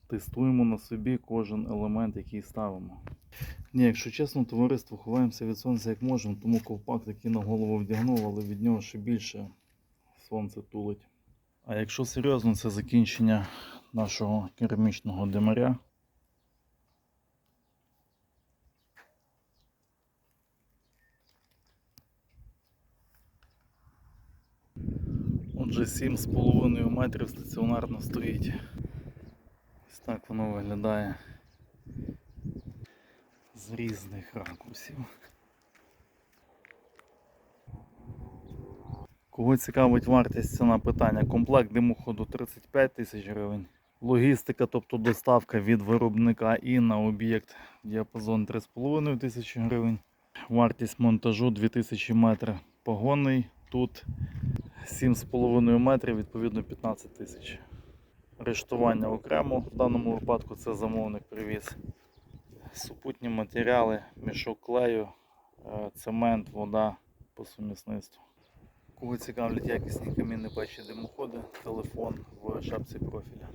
тестуємо на собі кожен елемент, який ставимо. Ні, якщо чесно, товариство, ховаємося від сонця як можемо, тому ковпак такий на голову вдягнув, але від нього ще більше сонце тулить. А якщо серйозно, це закінчення нашого керамічного димаря. Отже, 7,5 метрів стаціонарно стоїть. Ось так воно виглядає з різних ракурсів. Кого цікавить вартість, ціна питання, комплект димоходу 35 тисяч гривень. Логістика, тобто доставка від виробника і на об'єкт діапазон 3,5 тисячі гривень. Вартість монтажу 2000 метрів погонний, тут 7,5 метрів, відповідно 15 тисяч. Рештування окремо, в даному випадку це замовник привіз. Супутні матеріали, мішок клею, цемент, вода по сумісництву. Кого цікавлять якісні камінні печі димоходи, телефон в шапці профіля.